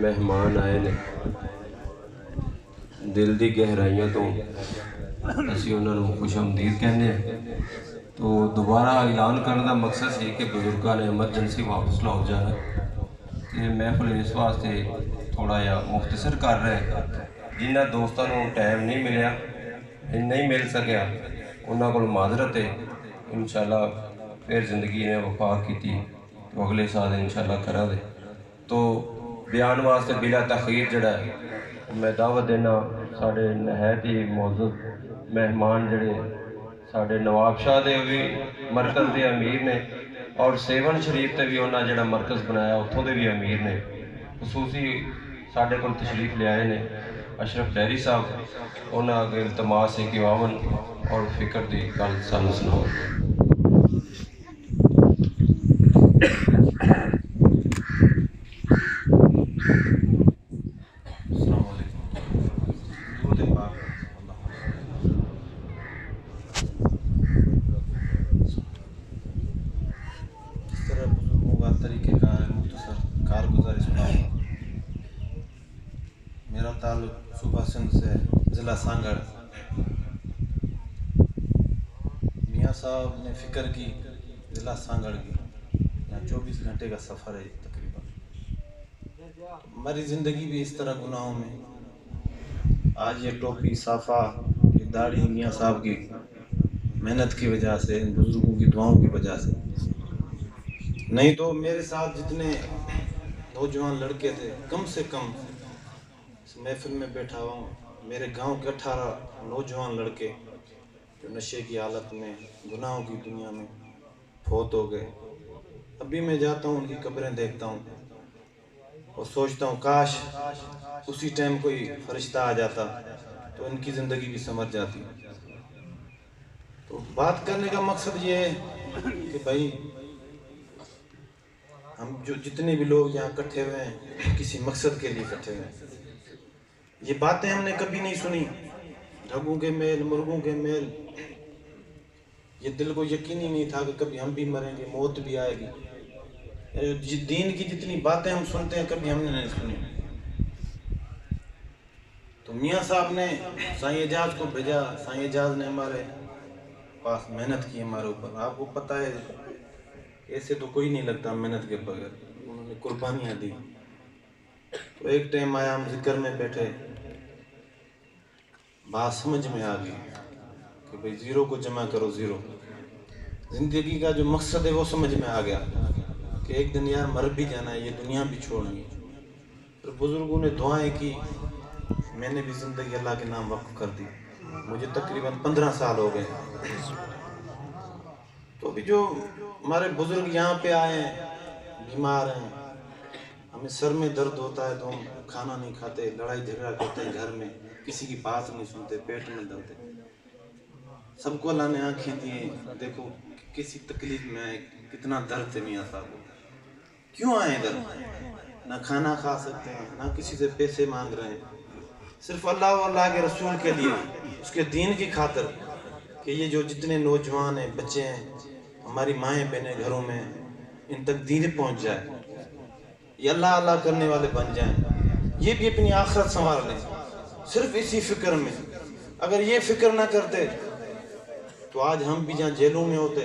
ਮਹਿਮਾਨ ਆਏ ਨੇ ਦਿਲ ਦੀ ਗਹਿਰਾਈਆਂ ਤੋਂ ਅਸੀਂ ਉਹਨਾਂ ਨੂੰ ਖੁਸ਼ਾਮਦੀਦ ਕਹਿੰਦੇ ਹਾਂ। تو دوبارہ اعلان کرنے کا مقصد سی کہ بزرگاں نے ایمرجنسی واپس لاہور جانا کہ محفل اس واسطے تھوڑا جہا مختصر کر رہے جنہ دوستوں کو ٹائم نہیں ملیا نہیں مل سکیا انہوں کو معذرت ہے انشاءاللہ پھر زندگی نے وفا کی تو اگلے سال انشاءاللہ کرا دے تو بیان واسطے بلا تاخیر جڑا ہے میں دعوت دینا ساڑھے نہایت ہی معزز مہمان جڑے ساڑھے نواب شاہ دے بھی مرکز دے امیر نے اور سیون شریف تے بھی انہاں جڑا مرکز بنایا اتھوں دے بھی امیر نے خصوصی ساڑھے کو تشریف لے آئے نے اشرف ڈیری صاحب انہاں کے التماس ہے کہ امن اور فکر دی گل سانوں سناؤ۔ میرا تعلق صوبہ سندھ سے ضلع سانگڑ میاں صاحب نے فکر کی ضلع سانگڑ کی یہاں 24 گھنٹے کا سفر ہے تقریباً ہماری زندگی بھی اس طرح گناہوں میں آج یہ ٹوپی صافہ یہ داڑھی میاں صاحب کی محنت کی وجہ سے ان بزرگوں کی دعاؤں کی وجہ سے نہیں تو میرے ساتھ جتنے نوجوان لڑکے تھے کم سے کم اس محفل میں بیٹھا ہوا ہوں میرے گاؤں کے 18 نوجوان لڑکے جو نشے کی حالت میں گناہوں کی دنیا میں فوت ہو گئے ابھی میں جاتا ہوں ان کی قبریں دیکھتا ہوں اور سوچتا ہوں کاش اسی ٹائم کوئی فرشتہ آ جاتا تو ان کی زندگی بھی سمجھ جاتی۔ تو بات کرنے کا مقصد یہ ہے کہ بھائی ہم جو جتنے بھی لوگ یہاں اکٹھے ہوئے ہیں کسی مقصد کے لیے اکٹھے ہوئے ہیں یہ باتیں ہم نے کبھی نہیں سنی ڈھگوں کے میل مرغوں کے میل یہ دل کو یقین ہی نہیں تھا کہ کبھی ہم بھی مریں گے موت بھی آئے گی دین کی جتنی باتیں ہم سنتے ہیں کبھی ہم نے نہیں سنی۔ تو میاں صاحب نے سائیں اعجاز کو بھیجا سائیں اعجاز نے ہمارے پاس محنت کی ہمارے اوپر آپ کو پتہ ہے ایسے تو کوئی نہیں لگتا محنت کے بغیر انہوں نے قربانیاں دی۔ تو ایک ٹائم آیا ہم ذکر میں بیٹھے بات سمجھ میں آ گئی کہ بھئی زیرو کو جمع کرو زیرو زندگی کا جو مقصد ہے وہ سمجھ میں آ گیا کہ ایک دن یار مر بھی جانا ہے یہ دنیا بھی چھوڑنی ہے۔ پھر بزرگوں نے دعائیں کی میں نے بھی زندگی اللہ کے نام وقف کر دی مجھے تقریباً 15 سال ہو گئے۔ تو ابھی جو ہمارے بزرگ یہاں پہ آئے ہیں بیمار ہیں ہمیں سر میں درد ہوتا ہے تو ہم کھانا نہیں کھاتے لڑائی جھگڑا کرتے ہیں گھر میں کسی کی بات نہیں سنتے پیٹ میں درد ہے سب کو اللہ نے آنکھیں دی دیکھو کسی تکلیف میں آئے کتنا درد ہے میاں صاحب کو کیوں آئے ادھر نہ کھانا کھا سکتے ہیں نہ کسی سے پیسے مانگ رہے ہیں صرف اللہ اور اللہ کے رسول کے لیے اس کے دین کی خاطر کہ یہ جو جتنے نوجوان ہیں بچے ہیں ہماری مائیں بہنیں گھروں میں ان تک دین پہنچ جائے یہ اللہ اللہ کرنے والے بن جائیں یہ بھی اپنی آخرت سنوار لیں صرف اسی فکر میں اگر یہ فکر نہ کرتے تو آج ہم بھی جہاں جیلوں میں ہوتے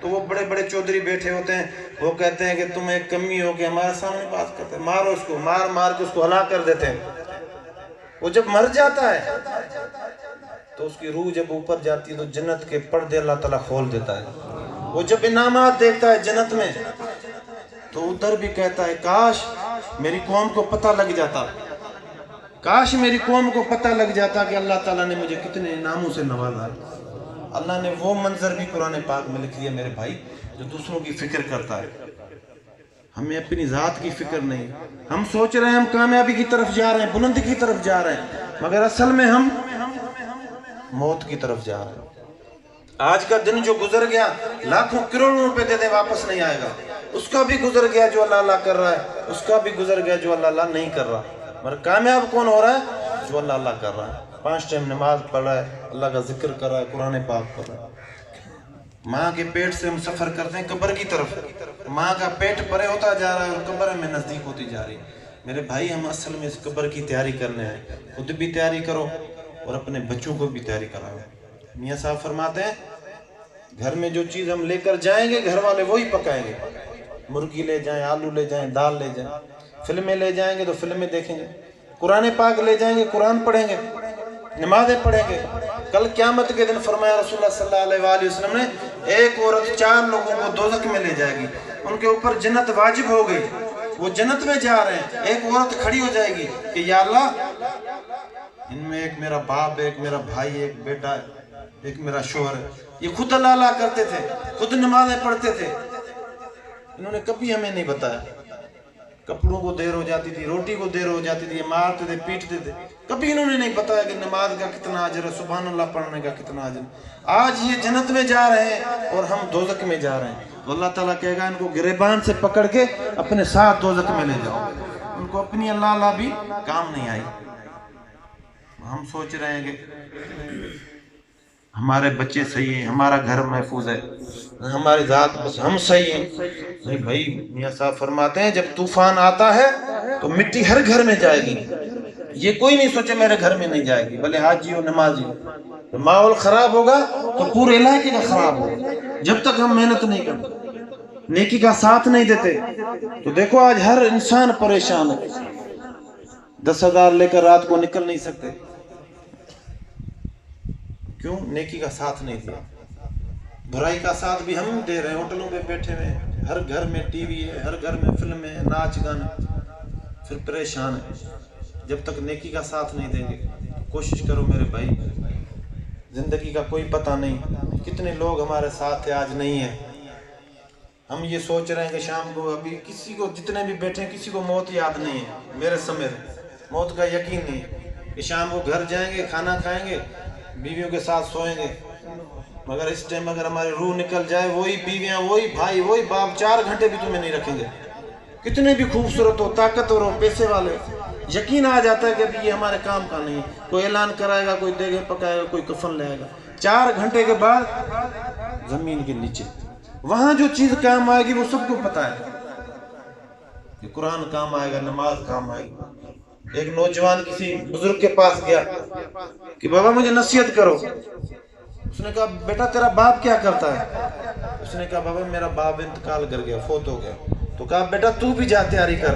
تو وہ بڑے بڑے چودھری بیٹھے ہوتے ہیں، وہ کہتے ہیں کہ تم ایک کمی ہو کہ ہمارے سامنے بات کرتے ہیں، مارو اس کو، مار مار کے اس کو ہلاک کر دیتے ہیں۔ وہ جب مر جاتا ہے تو اس کی روح جب اوپر جاتی ہے تو جنت کے پردے اللہ تعالیٰ کھول دیتا ہے۔ وہ جب انعامات دیکھتا ہے جنت میں تو ادھر بھی کہتا ہے کاش میری قوم کو پتہ لگ جاتا، کاش میری قوم کو پتہ لگ جاتا کہ اللہ تعالیٰ نے مجھے کتنے انعاموں سے نوازا ہے۔ اللہ نے وہ منظر بھی قرآن پاک میں لکھ دیا میرے بھائی، جو دوسروں کی فکر کرتا ہے۔ ہمیں اپنی ذات کی فکر نہیں، ہم سوچ رہے ہیں ہم کامیابی کی طرف جا رہے ہیں، بلندی کی طرف جا رہے ہیں، مگر اصل میں ہم موت کی طرف جا رہے ہیں۔ آج کا دن جو گزر گیا لاکھوں کروڑوں روپے دے دے واپس نہیں آئے گا، اس کا بھی گزر گیا جو اللہ اللہ کر رہا ہے، اس کا بھی گزر گیا جو اللہ اللہ نہیں کر رہا، مگر کامیاب کون ہو رہا ہے؟ جو اللہ اللہ کر رہا ہے، 5 ٹائم نماز پڑھ رہا ہے، اللہ کا ذکر کر رہا ہے، قرآن پاک پڑھ رہا ہے۔ ماں کے پیٹ سے ہم سفر کرتے ہیں قبر کی طرف، ماں کا پیٹ پرے ہوتا جا رہا ہے اور قبر ہمیں نزدیک ہوتی جا رہی ہے۔ میرے بھائی ہم اصل میں اس قبر کی تیاری کرنے ہیں، خود بھی تیاری کرو اور اپنے بچوں کو بھی تیاری کراؤ۔ میاں صاحب فرماتے ہیں گھر میں جو چیز ہم لے کر جائیں گے گھر والے وہی پکائیں گے، مرغی لے جائیں، آلو لے جائیں، دال لے جائیں، فلمیں لے جائیں گے تو فلمیں دیکھیں گے، قرآن پاک لے جائیں گے قرآن پڑھیں گے، نمازیں پڑھیں گے۔ کل قیامت کے دن فرمایا رسول اللہ صلی اللہ علیہ وآلہ وسلم نے ایک عورت 4 لوگوں کو دوزخ میں لے جائے گی، ان کے اوپر جنت واجب ہو گئی، وہ جنت میں جا رہے ہیں، ایک عورت کھڑی ہو جائے گی کہ یا اللہ ان میں ایک میرا باپ ہے، ایک میرا بھائی ہے، ایک بیٹا ہے، ایک میرا شوہر ہے، یہ خود اللہ اللہ کرتے تھے، خود نمازیں پڑھتے تھے، انہوں نے کبھی ہمیں نہیں بتایا۔ کپڑوں کو دیر ہو جاتی تھی، روٹی کو دیر ہو جاتی تھی، مارتے تھے، پیٹتے تھے، کبھی انہوں نے نہیں بتایا کہ نماز کا کتنا اجر ہے، سبحان اللہ پڑھنے کا کتنا اجر ہے۔ آج یہ جنت میں جا رہے ہیں اور ہم دوزخ میں جا رہے ہیں، تو اللہ تعالیٰ کہے گا ان کو گریبان سے پکڑ کے اپنے ساتھ دوزخ میں لے جاؤ۔ ان کو اپنی اللہ اللہ بھی کام نہیں آئی۔ ہم سوچ رہے ہیں کہ ہمارے بچے صحیح ہیں، ہمارا گھر محفوظ ہے، ہماری ذات بس ہم صحیح ہیں۔ نہیں بھائی، میاں صاحب فرماتے ہیں جب طوفان آتا ہے تو مٹی ہر گھر میں جائے گی، یہ کوئی نہیں سوچے میرے گھر میں نہیں جائے گی، بھلے حاجی ہو نمازی ہو۔ ماحول خراب ہوگا تو پورے علاقے کا خراب ہوگا، جب تک ہم محنت نہیں کرتے، نیکی کا ساتھ نہیں دیتے۔ تو دیکھو آج ہر انسان پریشان ہے، 10,000 لے کر رات کو نکل نہیں سکتے، کیوں؟ نیکی کا ساتھ نہیں دیا۔ برائی کا ساتھ بھی ہم دے رہے ہیں، ہوٹلوں پہ بیٹھے ہوئے ہیں، ہر گھر میں ٹی وی ہے، ہر گھر میں فلمیں ہیں، ناچ گانا، پھر پریشان ہے۔ جب تک نیکی کا ساتھ نہیں دیں گے، کوشش کرو میرے بھائی، زندگی کا کوئی پتہ نہیں، کتنے لوگ ہمارے ساتھ تھے آج نہیں ہیں۔ ہم یہ سوچ رہے ہیں کہ شام کو ابھی کسی کو، جتنے بھی بیٹھے ہیں کسی کو موت یاد نہیں ہے، میرے سمیت موت کا یقین نہیں کہ شام کو گھر جائیں گے، کھانا کھائیں گے، بیویوں کے ساتھ سوئیں گے، مگر اس ٹائم اگر ہماری روح نکل جائے، وہی بیویاں، وہی بھائی، وہی باپ 4 گھنٹے بھی تمہیں نہیں رکھیں گے، کتنے بھی خوبصورت ہو، طاقتور ہو، پیسے والے، یقین آ جاتا ہے کہ ابھی یہ ہمارے کام کا نہیں ہے۔ کوئی اعلان کرائے گا، کوئی دیگیں پکائے گا، کوئی کفن لے گا، 4 گھنٹے کے بعد زمین کے نیچے وہاں جو چیز کام آئے گی وہ سب کو پتہ ہے کہ قرآن کام آئے گا، نماز کام آئے گی۔ ایک نوجوان کسی بزرگ کے پاس گیا کہ بابا مجھے نصیحت کرو۔ اس نے کہا بیٹا تیرا باپ کیا کرتا ہے؟ اس نے کہا بابا میرا باپ انتقال کر گیا، فوت ہو گیا۔ تو کہا بیٹا تو بھی جا تیاری کر،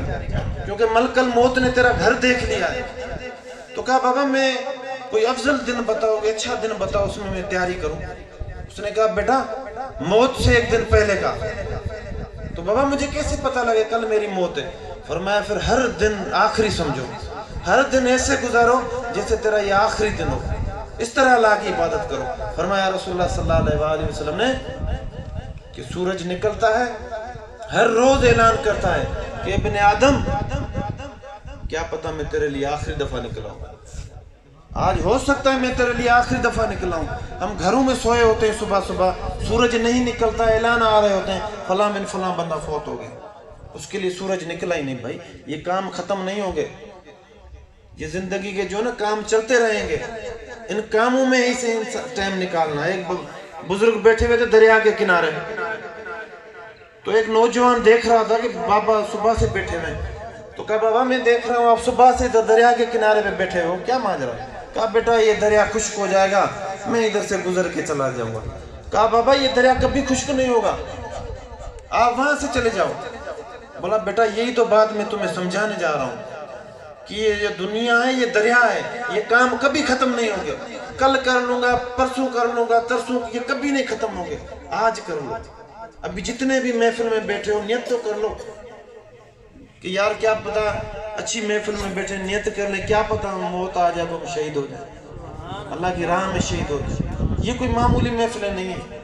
کیونکہ ملک الموت نے تیرا گھر دیکھ لیا ہے۔ تو کہا بابا میں کوئی افضل دن بتاؤ گے، اچھا دن بتاؤ اس میں تیاری کروں۔ اس نے کہا بیٹا موت سے 1 دن پہلے کا۔ تو بابا مجھے کیسے پتہ لگے کل میری موت ہے؟ فرمایا پھر ہر دن آخری سمجھو، ہر دن ایسے گزارو جیسے تیرا یہ آخری دن ہو، اس طرح اللہ کی عبادت کرو۔ فرمایا رسول اللہ صلی اللہ علیہ وآلہ وسلم نے کہ سورج نکلتا ہے، ہر روز اعلان کرتا ہے کہ ابن آدم کیا پتہ میں تیرے لیے آخری دفعہ نکلا ہوں، آج ہو سکتا ہے میں تیرے لیے آخری دفعہ نکلا ہوں۔ ہم گھروں میں سوئے ہوتے ہیں، صبح صبح سورج نہیں نکلتا، اعلان آ رہے ہوتے ہیں فلاں بن فلاں بندہ فوت ہو گیا، اس کے لیے سورج نکلا ہی نہیں۔ بھائی یہ کام ختم نہیں ہوں گے، یہ زندگی کے جو نا کام چلتے رہیں گے، ان کاموں میں ہی سے ٹائم نکالنا۔ ایک بزرگ بیٹھے ہوئے تھے دریا کے کنارے، تو ایک نوجوان دیکھ رہا تھا کہ بابا صبح سے بیٹھے ہوئے ہیں۔ تو کہا بابا میں دیکھ رہا ہوں آپ صبح سے دریا کے کنارے پہ بیٹھے ہو، کیا ماجرا ہے؟ کہا بیٹا یہ دریا خشک ہو جائے گا، میں ادھر سے گزر کے چلا جاؤں گا۔ کہا بابا یہ دریا کبھی خشک نہیں ہوگا، آپ وہاں سے چلے جاؤ۔ بولا بیٹا یہی تو بات میں تمہیں سمجھانے جا رہا ہوں کہ یہ جو دنیا ہے یہ دریا ہے، یہ کام کبھی ختم نہیں ہوں گے، کل کر لوں گا، پرسوں کر لوں گا، ترسوں، یہ کبھی نہیں ختم ہوں گے، آج کر لو۔ ابھی جتنے بھی محفل میں بیٹھے ہو نیت تو کر لو کہ یار کیا پتا اچھی محفل میں بیٹھے نیت کر لیں، کیا پتا موت آ جائے تو ہم شہید ہو جائیں، اللہ کی راہ میں شہید ہو جائیں۔ یہ کوئی معمولی محفلیں نہیں ہے،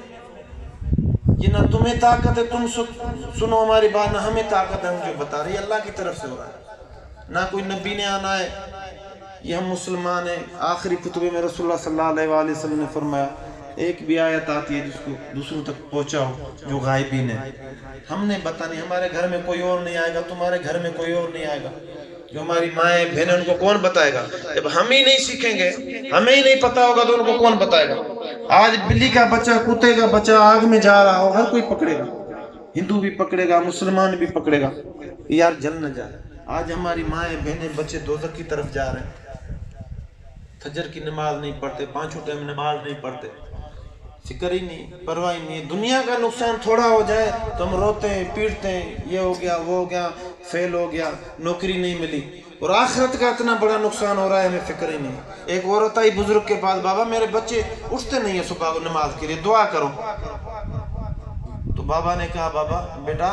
یہ نہ تمہیں طاقت ہے تم سنو ہماری بات، نہ ہمیں طاقت ہے ہم جو بتا رہی ہے، اللہ کی طرف سے ہو رہا ہے، نہ کوئی نبی نے آنا ہے، یہ ہم مسلمان ہیں۔ آخری خطبے میں رسول اللہ صلی اللہ علیہ وآلہ وسلم نے فرمایا ایک بھی آیت آتی ہے جس کو دوسروں تک پہنچاؤ جو غائبین ہے، ہم نے بتانی، ہمارے گھر میں کوئی اور نہیں آئے گا، تمہارے گھر میں کوئی اور نہیں آئے گا، جو ہماری مائیں بہنیں ان کو کون بتائے گا؟ جب ہم ہی نہیں سیکھیں گے، ہمیں ہی نہیں پتا ہوگا تو ان کو کون بتائے گا؟ آج بلی کا بچہ، کتے کا بچہ آگ میں جا رہا ہو، ہر کوئی پکڑے گا، ہندو بھی پکڑے گا، مسلمان بھی پکڑے گا، یار جل نہ جائے۔ آج ہماری مائیں بہنیں بچے دوزخ کی طرف جا رہے ہیں، فجر کی نماز نہیں پڑھتے، پانچوں ٹائم نماز نہیں پڑھتے، فکر ہی نہیں، پرواہ ہی نہیں۔ دنیا کا نقصان تھوڑا ہو جائے تو ہم روتے ہیں، پیٹتے ہیں، یہ ہو گیا، وہ ہو گیا، فیل ہو گیا، نوکری نہیں ملی، اور آخرت کا اتنا بڑا نقصان ہو رہا ہے ہمیں فکر ہی نہیں۔ ایک عورت آئی بزرگ کے پاس، بابا میرے بچے اٹھتے نہیں ہیں صبح کو نماز کے لیے، دعا کرو۔ تو بابا نے کہا بابا بیٹا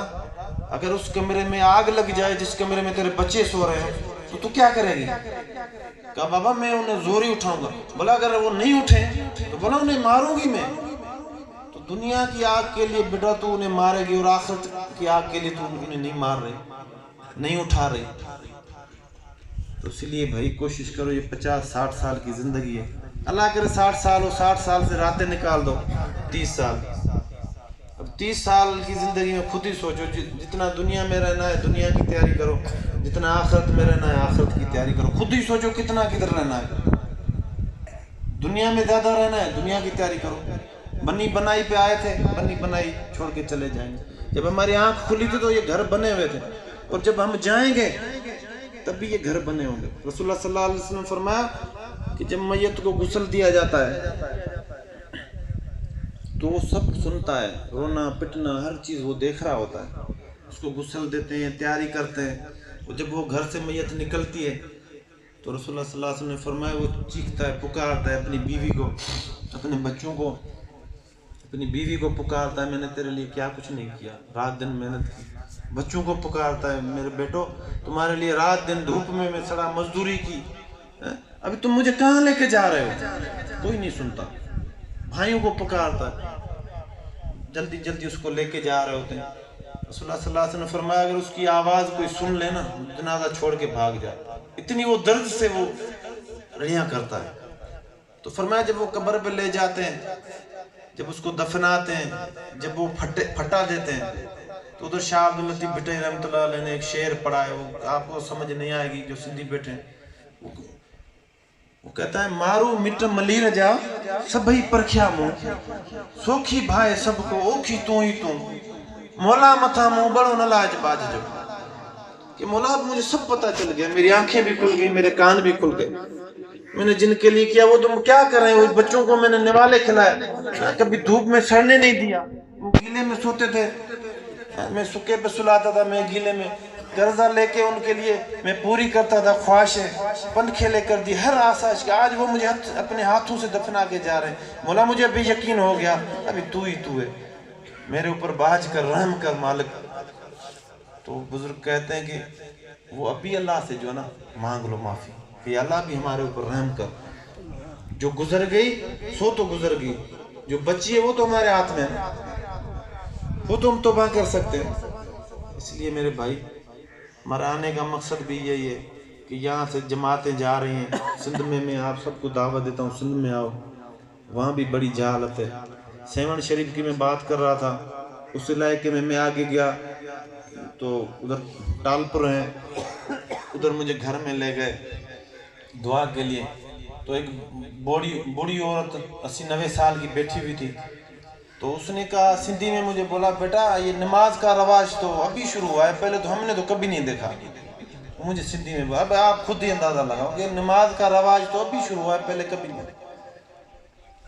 اگر اس کمرے میں آگ لگ جائے جس کمرے میں تیرے بچے سو رہے ہیں تو کیا کرے گی؟ کہا بابا میں انہیں زوری اٹھاؤں گا۔ بولا اگر وہ نہیں اٹھیں تو بولا انہیں ماروں گی میں۔ تو دنیا کی آگ کے لیے بیٹا تو انہیں مارے گی، اور آخرت کی آگ کے لیے تو انہیں نہیں مار رہی، نہیں اٹھا رہی۔ تو اس لیے بھائی کوشش کرو، یہ 50-60 سال کی زندگی ہے، اللہ کرے 60 سال ہو، 60 سال سے راتیں نکال دو، 30 سال۔ اب 30 سال کی زندگی میں خود ہی سوچو، جتنا دنیا میں رہنا ہے دنیا کی تیاری کرو، جتنا آخرت میں رہنا ہے آخرت کی تیاری کرو، خود ہی سوچو کتنا کدھر رہنا ہے۔ دنیا میں زیادہ رہنا ہے دنیا کی تیاری کرو۔ بنی بنائی پہ آئے تھے، بنی بنائی چھوڑ کے چلے جائیں گے۔ جب ہماری آنکھ کھلی تھی تو یہ گھر بنے ہوئے تھے، اور جب ہم جائیں گے تب بھی یہ گھر بنے ہوں گے۔ رسول اللہ صلی اللہ علیہ وسلم نے فرمایا کہ جب میت کو غسل دیا جاتا ہے تو وہ سب سنتا ہے، رونا پٹنا ہر چیز وہ دیکھ رہا ہوتا ہے، اس کو غسل دیتے ہیں، تیاری کرتے ہیں، اور جب وہ گھر سے میت نکلتی ہے تو رسول اللہ صلی اللہ علیہ وسلم نے فرمایا وہ چیختا ہے، پکارتا ہے اپنی بیوی کو، اپنے بچوں کو، اپنی بیوی کو پکارتا ہے میں نے تیرے لیے کیا کچھ نہیں کیا، رات دن محنت کی۔ بچوں کو پکارتا ہے میرے بیٹو تمہارے لیے رات دن دھوپ میں سڑا مزدوری کی، ابھی تم مجھے کہاں لے کے جا رہے ہو؟ کوئی نہیں سنتا۔ بھائیوں کو پکارتا ہے، جلدی جلدی اس کو لے کے جا رہے ہوتے ہیں۔ رسول اللہ صلی اللہ علیہ وسلم نے فرمایا اگر اس کی آواز کوئی سن لے نا جنازہ چھوڑ کے بھاگ جائے، اتنی وہ درد سے وہ رڑیاں کرتا ہے۔ تو فرمایا جب وہ قبر پہ لے جاتے ہیں، جب اس کو دفناتے ہیں، جب وہ پھٹا دیتے ہیں تو ادھر شاہ عبد اللطیف بھٹائی رحمۃ اللہ علیہ نے ایک شعر پڑھا ہے، وہ آپ کو سمجھ نہیں آئے گی جو سندھی بیٹھے ہیں۔ وہ کہتا ہے مارو مٹ ملی رجا سبھی پرکھیا مو، سوکھی بھائے سب کو اوکھی تو ہی تو، مولا متھا مو بڑو نلاج باج جو، کہ مولا مجھے سب پتہ چل گیا، میری آنکھیں بھی کھل گئی، میرے کان بھی کھل گئے، میں نے جن کے لیے کیا وہ تم کیا کر رہے ہو؟ بچوں کو میں نے نوالے کھلائے، کبھی دھوپ میں سڑنے نہیں دیا، وہ گیلے میں سوتے تھے، میں سکے پہ سلاتا تھا، میں گیلے میں قرضہ لے کے ان کے لیے میں پوری کرتا تھا خواہشیں، پنکھے لے کر دی ہر آسائش کے، آج وہ مجھے اپنے ہاتھوں سے دفنا کے جا رہے ہیں۔ مولا مجھے ابھی یقین ہو گیا ابھی تو ہی تو ہے، میرے اوپر باج کر رحم کر مالک۔ تو بزرگ کہتے ہیں کہ وہ ابھی اللہ سے جو ہے نا مانگ لو معافی کہ اللہ بھی ہمارے اوپر رحم کر، جو گزر گئی سو تو گزر گئی، جو بچی ہے وہ تو ہمارے ہاتھ میں ہے، وہ تو ہم توبہ کر سکتے ہیں۔ اس لیے میرے بھائی ہمارا آنے کا مقصد بھی یہی ہے کہ یہاں سے جماعتیں جا رہی ہیں سندھ میں آپ سب کو دعوت دیتا ہوں سندھ میں آؤ، وہاں بھی بڑی جہالت ہے۔ سیون شریف کی میں بات کر رہا تھا، اس علاقے میں آگے گیا تو ادھر ٹالپور ہیں، ادھر مجھے گھر میں لے گئے دعا کے لیے، تو ایک بوڑھی عورت 80-90 سال کی بیٹھی ہوئی تھی، تو اس نے کہا سندھی میں مجھے بولا بیٹا یہ نماز کا رواج تو ابھی شروع ہوا ہے، پہلے تو ہم نے تو کبھی نہیں دیکھا۔ مجھے سندھی میں بولا اب آپ خود ہی اندازہ لگاؤ کہ نماز کا رواج تو ابھی شروع ہوا ہے، پہلے کبھی نہیں۔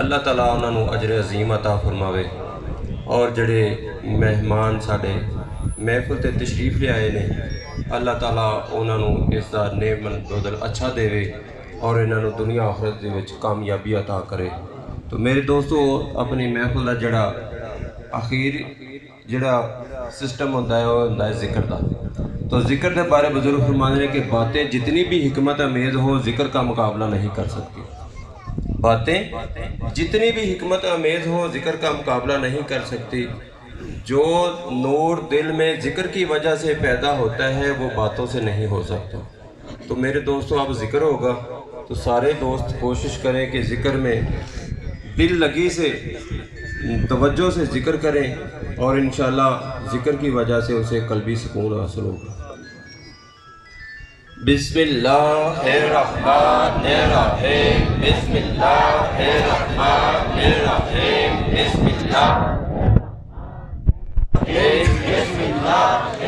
اللہ تعالیٰ انہوں نے اجر عظیم عطا فرماوے اور جڑے مہمان ساڈے محفل تے تشریف لے آئے نے اللہ تعالیٰ انہوں نے اس دا نیک بدل اچھا دے اور انہوں نے دنیا آخرت دے وچ کامیابی عطا کرے۔ تو میرے دوستو اپنی محفل دا جڑا آخر جڑا سسٹم ہوتا ہے وہ ہوتا ہے ذکر دا۔ تو ذکر کے بارے بزرگ فرماتے ہیں کہ باتیں جتنی بھی حکمت امیز ہوں ذکر کا مقابلہ نہیں کر سکتی۔ باتیں جتنی بھی حکمت امیز ہوں ذکر کا مقابلہ نہیں کر سکتی۔ جو نور دل میں ذکر کی وجہ سے پیدا ہوتا ہے وہ باتوں سے نہیں ہو سکتا۔ تو میرے دوستو اب ذکر ہوگا تو سارے دوست کوشش کریں کہ ذکر میں دل لگی سے توجہ سے ذکر کریں اور انشاءاللہ ذکر کی وجہ سے اسے قلبی سکون حاصل ہوگا۔ بسم اللہ الرحمن الرحیم بسم اللہ الرحمن الرحیم بسم اللہ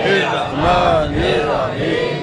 الرحمن الرحیم